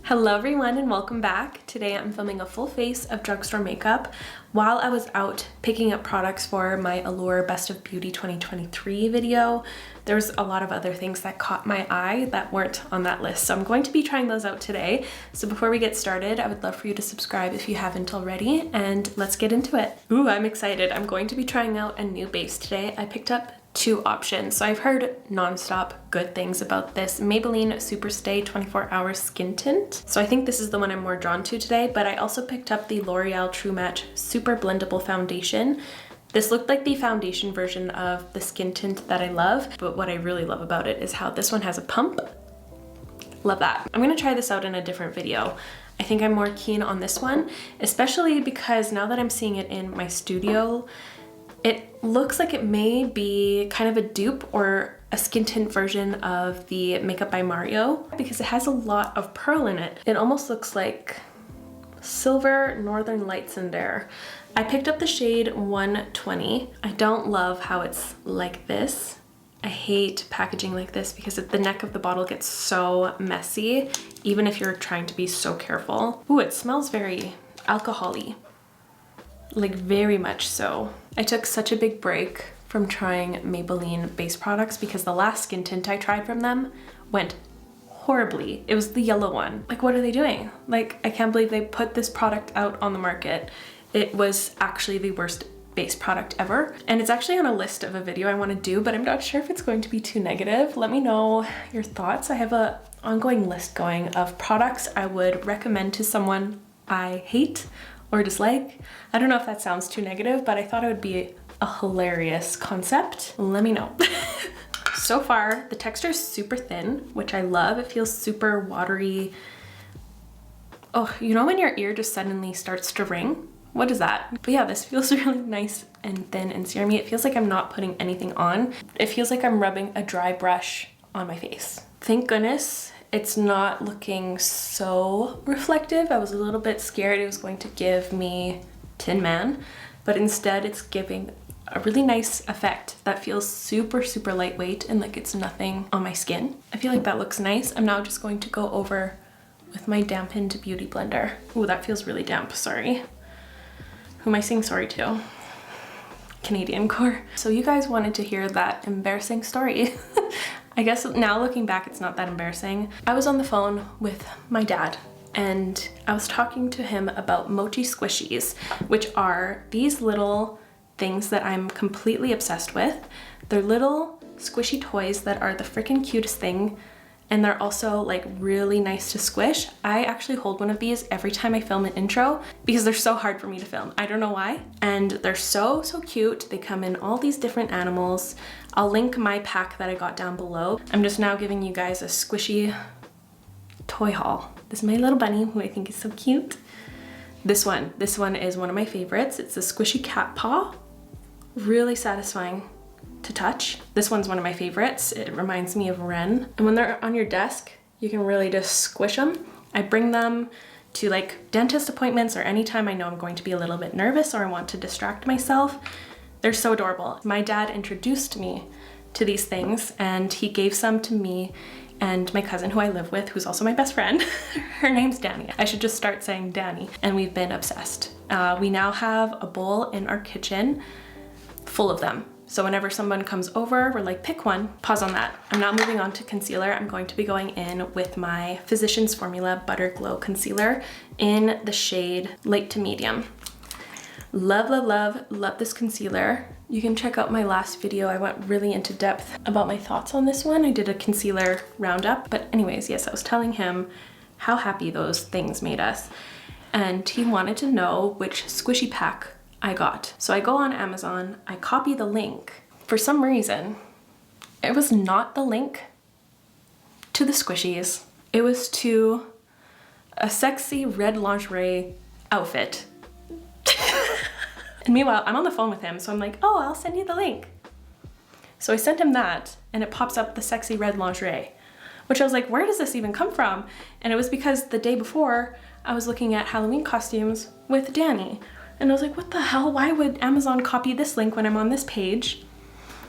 Hello everyone and welcome back. Today I'm filming a full face of drugstore makeup while I was out picking up products for my Allure Best of Beauty 2023 video. There's a lot of other things that caught my eye that weren't on that list, so I'm going to be trying those out today. So before we get started, I would love for you to subscribe if you haven't already, and let's get into it. Ooh, I'm excited. I'm going to be trying out a new base today. I picked up two options. So I've heard non-stop good things about this Maybelline Superstay 24 Hour Skin Tint. So I think this is the one I'm more drawn to today, but I also picked up the L'Oreal True Match Super Blendable Foundation. This looked like the foundation version of the skin tint that I love, but what I really love about it is how this one has a pump. Love that. I'm gonna try this out in a different video. I think I'm more keen on this one, especially because now that I'm seeing it in my studio, it looks like it may be kind of a dupe or a skin tint version of the Makeup by Mario because it has a lot of pearl in it. It almost looks like silver Northern Lights in there. I picked up the shade 120. I don't love how it's like this. I hate packaging like this because the neck of the bottle gets so messy, even if you're trying to be so careful. Ooh, it smells very alcohol-y. Like very much so. I took such a big break from trying Maybelline base products because the last skin tint I tried from them went horribly. It was the yellow one. Like, what are they doing? Like, I can't believe they put this product out on the market. It was actually the worst base product ever. And it's actually on a list of a video I want to do, but I'm not sure if it's going to be too negative. Let me know your thoughts. I have an ongoing list going of products I would recommend to someone I hate or dislike. I don't know if that sounds too negative, but I thought it would be a hilarious concept. Let me know. So far, the texture is super thin, which I love. It feels super watery. Oh, you know when your ear just suddenly starts to ring? What is that? But yeah, this feels really nice and thin and serumy. It feels like I'm not putting anything on. It feels like I'm rubbing a dry brush on my face. Thank goodness it's not looking so reflective. I was a little bit scared it was going to give me Tin Man, but instead it's giving a really nice effect that feels super, super lightweight and like it's nothing on my skin. I feel like that looks nice. I'm now just going to go over with my dampened beauty blender. Ooh, that feels really damp, sorry. Who am I saying sorry to? Canadian Core. So you guys wanted to hear that embarrassing story. I guess now looking back, it's not that embarrassing. I was on the phone with my dad and I was talking to him about Mochi Squishies, which are these little things that I'm completely obsessed with. They're little squishy toys that are the freaking cutest thing, and they're also like really nice to squish. I actually hold one of these every time I film an intro because they're so hard for me to film. I don't know why. And they're so, so cute. They come in all these different animals. I'll link my pack that I got down below. I'm just now giving you guys a squishy toy haul. This is my little bunny, who I think is so cute. This one is one of my favorites. It's a squishy cat paw. Really satisfying to touch. This one's one of my favorites. It reminds me of Ren. And when they're on your desk, you can really just squish them. I bring them to like dentist appointments or anytime I know I'm going to be a little bit nervous or I want to distract myself. They're so adorable. My dad introduced me to these things and he gave some to me and my cousin who I live with, who's also my best friend. Her name's Danny. I should just start saying Danny. And we've been obsessed. We now have a bowl in our kitchen full of them. So whenever someone comes over, we're like, pick one. Pause on that. I'm now moving on to concealer. I'm going to be going in with my Physicians Formula Butter Glow Concealer in the shade light to medium. Love, love, love, love this concealer. You can check out my last video. I went really into depth about my thoughts on this one. I did a concealer roundup, but anyways, yes, I was telling him how happy those things made us. And he wanted to know which squishy pack I got. So I go on Amazon, I copy the link. For some reason, it was not the link to the squishies. It was to a sexy red lingerie outfit. And meanwhile, I'm on the phone with him, so I'm like, oh, I'll send you the link. So I sent him that, and it pops up the sexy red lingerie, which I was like, where does this even come from? And it was because the day before, I was looking at Halloween costumes with Danny. And I was like, what the hell? Why would Amazon copy this link when I'm on this page?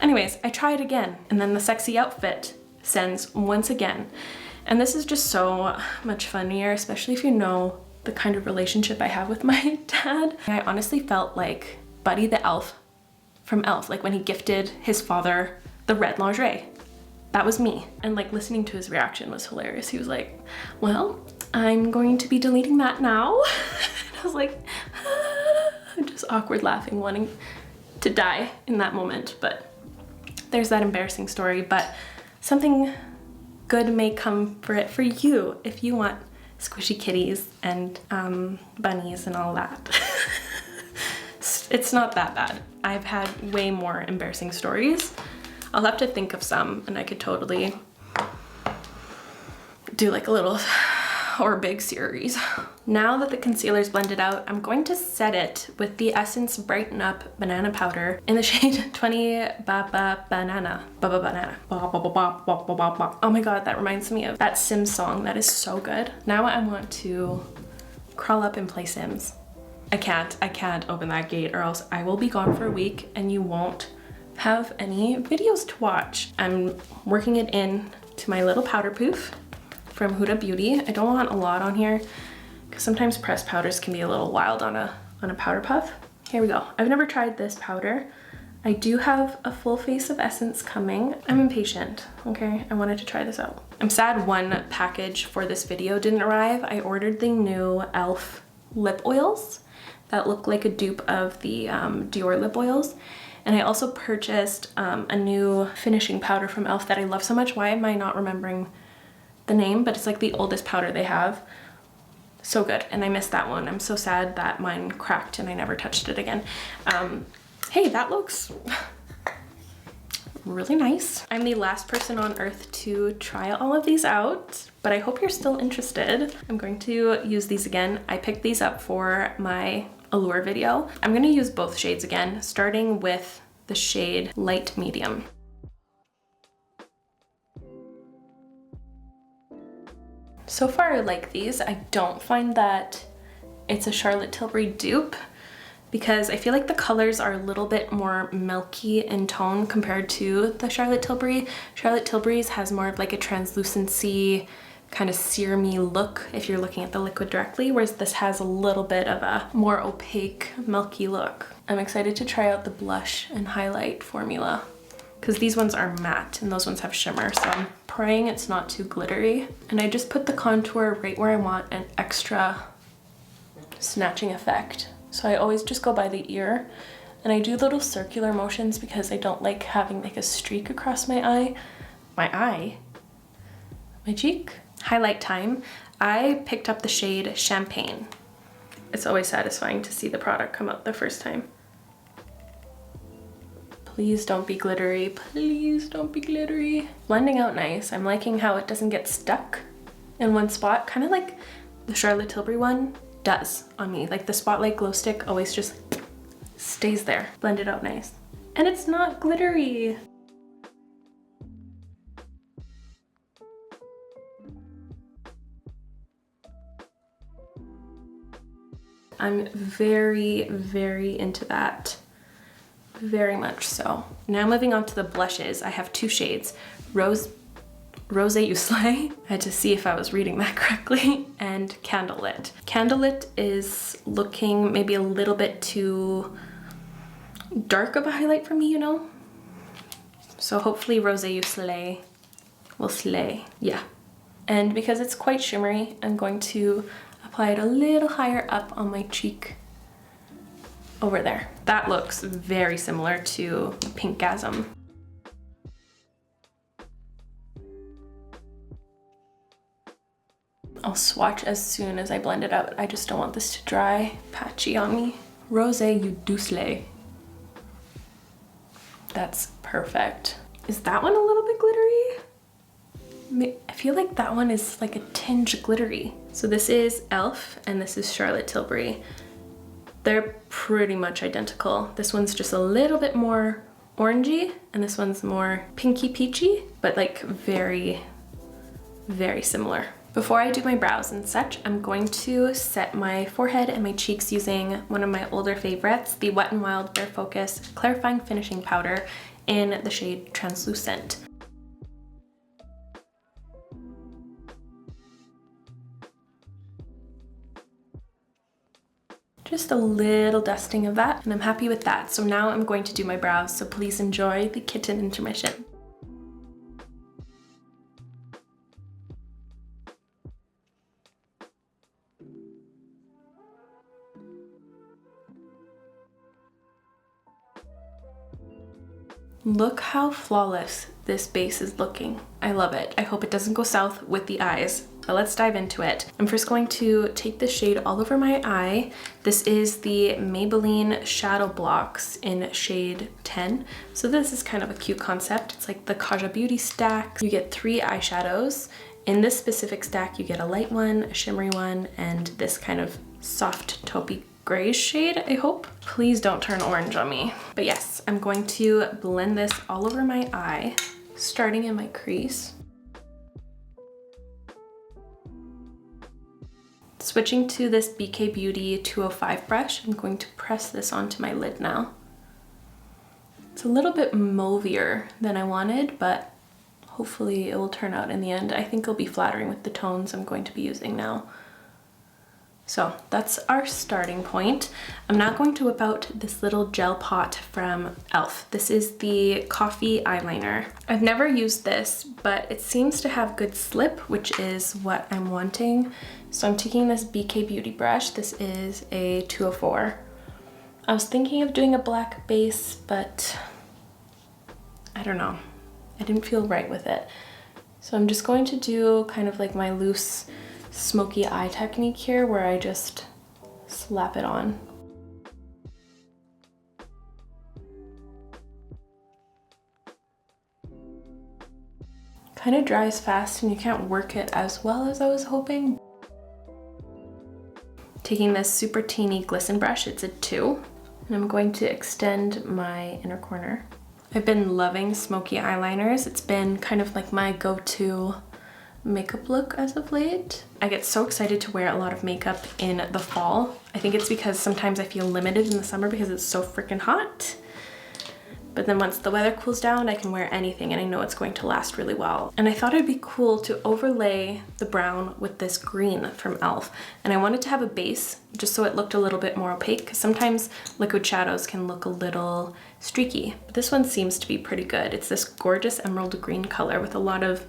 Anyways, I try it again, and then the sexy outfit sends once again. And this is just so much funnier, especially if you know the kind of relationship I have with my dad. I honestly felt like Buddy the elf from e.l.f. like when he gifted his father the red lingerie. That was me. And like listening to his reaction was hilarious. He was like, well, I'm going to be deleting that now. And I was like, just awkward laughing, wanting to die in that moment. But there's that embarrassing story, but something good may come for it for you if you want squishy kitties and bunnies and all that. It's not that bad. I've had way more embarrassing stories. I'll have to think of some and I could totally do like a little or big series. Now that the concealer is blended out, I'm going to set it with the Essence Brighten Up Banana Powder in the shade 20 Bababanana. Bababanana. Oh my god, that reminds me of that Sims song. That is so good. Now I want to crawl up and play Sims. I can't open that gate or else I will be gone for a week and you won't have any videos to watch. I'm working it in to my little powder poof from Huda Beauty. I don't want a lot on here because sometimes pressed powders can be a little wild on a powder puff. Here we go. I've never tried this powder. I do have a full face of Essence coming. I'm impatient, okay? I wanted to try this out. I'm sad one package for this video didn't arrive. I ordered the new e.l.f. lip oils that look like a dupe of the Dior lip oils. And I also purchased a new finishing powder from e.l.f. that I love so much. Why am I not remembering the name? But it's like the oldest powder they have. So good. And I missed that one. I'm so sad that mine cracked and I never touched it again. Hey, that looks really nice. I'm the last person on earth to try all of these out, but I hope you're still interested. I'm going to use these again. I picked these up for my Allure video. I'm going to use both shades again, starting with the shade Light Medium. So far I like these. I don't find that it's a Charlotte Tilbury dupe because I feel like the colors are a little bit more milky in tone compared to the Charlotte Tilbury. Charlotte Tilbury's has more of like a translucency, kind of serumy look if you're looking at the liquid directly, whereas this has a little bit of a more opaque, milky look. I'm excited to try out the blush and highlight formula because these ones are matte and those ones have shimmer, so I'm praying it's not too glittery. And I just put the contour right where I want an extra snatching effect. So I always just go by the ear and I do little circular motions because I don't like having like a streak across my cheek. Highlight time. I picked up the shade Champagne. It's always satisfying to see the product come out the first time. Please don't be glittery. Please don't be glittery. Blending out nice. I'm liking how it doesn't get stuck in one spot, kind of like the Charlotte Tilbury one does on me. Like the Spotlight Glow Stick always just stays there. Blend it out nice. And it's not glittery. I'm very, very into that. Very much so. Now moving on to the blushes. I have two shades. Rosé You Slay. I had to see if I was reading that correctly. And Candlelit. Candlelit is looking maybe a little bit too dark of a highlight for me, you know? So hopefully Rosé You Slay will slay. Yeah. And because it's quite shimmery, I'm going to apply it a little higher up on my cheek over there. That looks very similar to Pinkgasm. I'll swatch as soon as I blend it out. I just don't want this to dry patchy on me. Rosé You Do Slay. That's perfect. Is that one a little bit glittery? I feel like that one is like a tinge glittery. So this is e.l.f. and this is Charlotte Tilbury. They're pretty much identical. This one's just a little bit more orangey and this one's more pinky peachy, but like very, very similar. Before I do my brows and such, I'm going to set my forehead and my cheeks using one of my older favorites, the Wet n Wild Bare Focus Clarifying Finishing Powder in the shade Translucent. Just a little dusting of that, and I'm happy with that. So now I'm going to do my brows, so please enjoy the kitten intermission. Look how flawless this base is looking. I love it. I hope it doesn't go south with the eyes. But let's dive into it. I'm first going to take this shade all over my eye. This is the Maybelline Shadow Blocks in shade 10. So this is kind of a cute concept. It's like the Kaja Beauty stack. You get 3 eyeshadows. In this specific stack, you get a light one, a shimmery one, and this kind of soft taupey grayish shade, I hope. Please don't turn orange on me. But yes, I'm going to blend this all over my eye, starting in my crease. Switching to this BK Beauty 205 brush, I'm going to press this onto my lid now. It's a little bit mauvier than I wanted, but hopefully it will turn out in the end. I think it'll be flattering with the tones I'm going to be using now. So that's our starting point. I'm now going to whip out this little gel pot from e.l.f. This is the Coffee Eyeliner. I've never used this, but it seems to have good slip, which is what I'm wanting. So I'm taking this BK Beauty brush. This is a 204. I was thinking of doing a black base, but I don't know. I didn't feel right with it. So I'm just going to do kind of like my loose smoky eye technique here, where I just slap it on. Kind of dries fast and you can't work it as well as I was hoping. Taking this super teeny glisten brush, it's a 2, and I'm going to extend my inner corner. I've been loving smoky eyeliners. It's been kind of like my go-to makeup look as of late. I get so excited to wear a lot of makeup in the fall. I think it's because sometimes I feel limited in the summer because it's so freaking hot. But then once the weather cools down, I can wear anything and I know it's going to last really well. And I thought it'd be cool to overlay the brown with this green from e.l.f. And I wanted to have a base just so it looked a little bit more opaque, because sometimes liquid shadows can look a little streaky. But this one seems to be pretty good. It's this gorgeous emerald green color with a lot of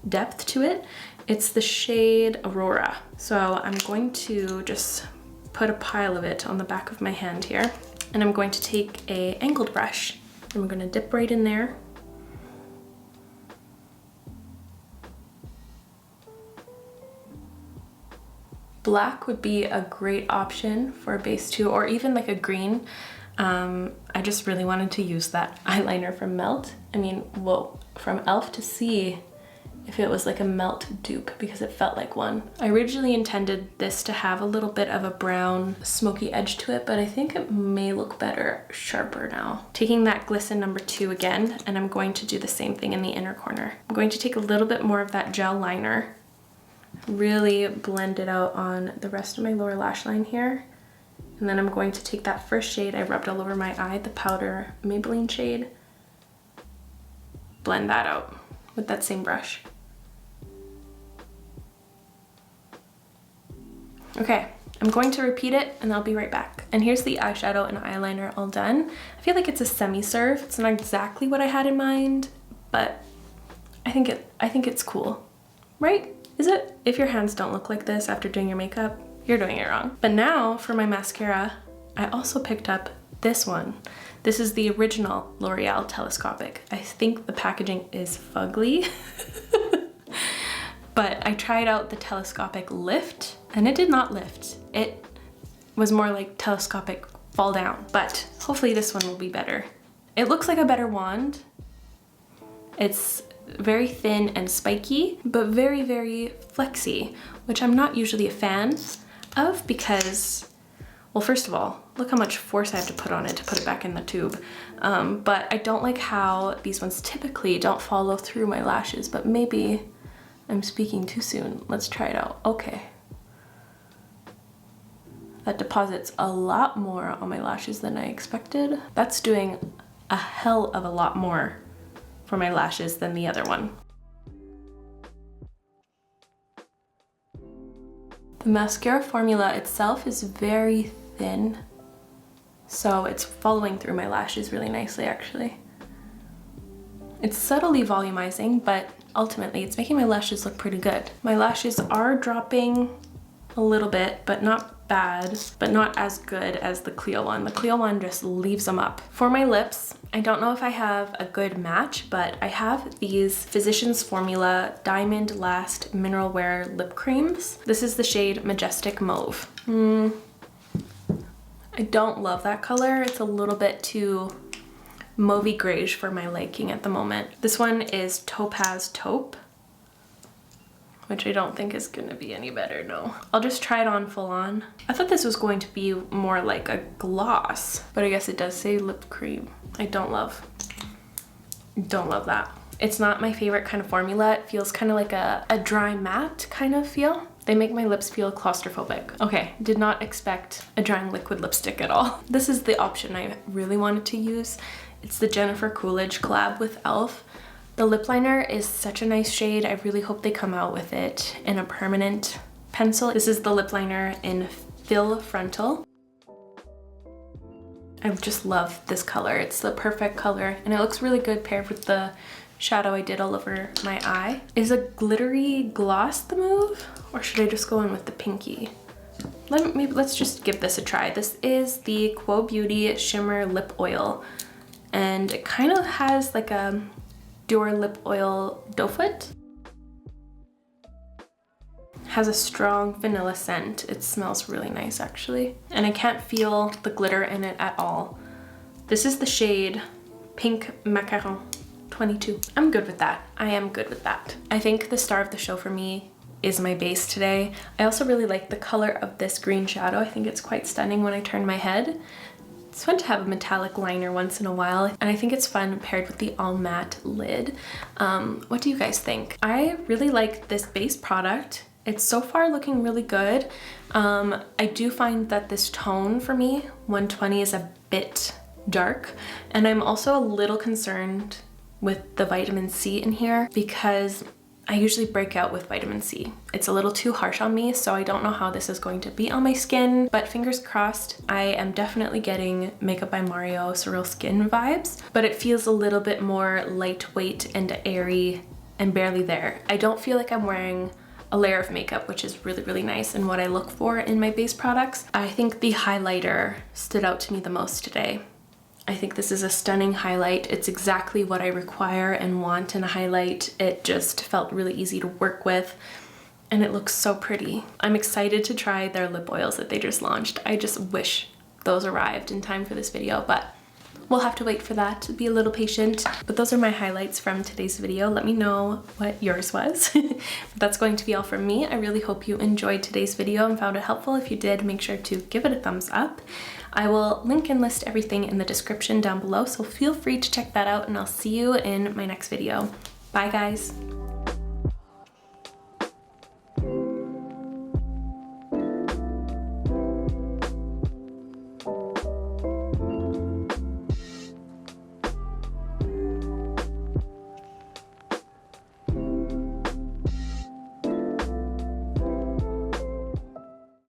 depth to it. It's the shade Aurora. So I'm going to just put a pile of it on the back of my hand here. And I'm going to take a angled brush. I'm going to dip right in there. Black would be a great option for a base too, or even like a green. I just really wanted to use that eyeliner from from e.l.f. to see if it was like a melt dupe, because it felt like one. I originally intended this to have a little bit of a brown smoky edge to it, but I think it may look better sharper now. Taking that glisten number 2 again, and I'm going to do the same thing in the inner corner. I'm going to take a little bit more of that gel liner, really blend it out on the rest of my lower lash line here. And then I'm going to take that first shade I rubbed all over my eye, the powder Maybelline shade, blend that out with that same brush. Okay, I'm going to repeat it and I'll be right back. And here's the eyeshadow and eyeliner all done. I feel like it's a semi-serve. It's not exactly what I had in mind, but I think it's cool, right? Is it? If your hands don't look like this after doing your makeup, you're doing it wrong. But now for my mascara, I also picked up this one. This is the original L'Oreal Telescopic. I think the packaging is fugly, but I tried out the Telescopic Lift and it did not lift. It was more like telescopic fall down, but hopefully this one will be better. It looks like a better wand. It's very thin and spiky, but very, very flexy, which I'm not usually a fan of because, well, first of all, look how much force I have to put on it to put it back in the tube. But I don't like how these ones typically don't follow through my lashes, but maybe I'm speaking too soon. Let's try it out. Okay. That deposits a lot more on my lashes than I expected. That's doing a hell of a lot more for my lashes than the other one. The mascara formula itself is very thin, so it's following through my lashes really nicely actually. It's subtly volumizing, but ultimately it's making my lashes look pretty good. My lashes are dropping a little bit, but not bad, but not as good as the Cleo one. The Cleo one just leaves them up. For my lips, I don't know if I have a good match, but I have these Physicians Formula Diamond Last Mineral Wear Lip Creams. This is the shade Majestic Mauve. I don't love that color. It's a little bit too mauvey grayish for my liking at the moment. This one is Topaz Taupe, which I don't think is gonna be any better, no. I'll just try it on full on. I thought this was going to be more like a gloss, but I guess it does say lip cream. I don't love that. It's not my favorite kind of formula. It feels kind of like a dry matte kind of feel. They make my lips feel claustrophobic. Okay, did not expect a drying liquid lipstick at all. This is the option I really wanted to use. It's the Jennifer Coolidge collab with e.l.f. The lip liner is such a nice shade. I really hope they come out with it in a permanent pencil. This is the lip liner in Fill Frontal. I just love this color. It's the perfect color and it looks really good paired with the shadow I did all over my eye. Is a glittery gloss the move, or should I just go in with the pinky? Let's just give this a try. This is the Quo Beauty Shimmer Lip Oil, and it kind of has like a Dior lip oil doe foot. Has a strong vanilla scent. It smells really nice actually, and I can't feel the glitter in it at all. This is the shade Pink Macaron 22. I'm good with that. I am good with that. I think the star of the show for me is my base today. I also really like the color of this green shadow. I think it's quite stunning when I turn my head. It's fun to have a metallic liner once in a while, and I think it's fun paired with the all matte lid. What do you guys think? I really like this base product. It's so far looking really good. I do find that this tone for me, 120, is a bit dark, and I'm also a little concerned with the vitamin C in here because I usually break out with vitamin C. It's a little too harsh on me, so I don't know how this is going to be on my skin, but fingers crossed. I am definitely getting Makeup by Mario Surreal Skin vibes, but it feels a little bit more lightweight and airy and barely there. I don't feel like I'm wearing a layer of makeup, which is really, really nice and what I look for in my base products. I think the highlighter stood out to me the most today. I think this is a stunning highlight. It's exactly what I require and want in a highlight. It just felt really easy to work with and it looks so pretty. I'm excited to try their lip oils that they just launched. I just wish those arrived in time for this video, but we'll have to wait for that. Be a little patient. But those are my highlights from today's video. Let me know what yours was. That's going to be all from me. I really hope you enjoyed today's video and found it helpful. If you did, make sure to give it a thumbs up. I will link and list everything in the description down below, so feel free to check that out, and I'll see you in my next video. Bye guys.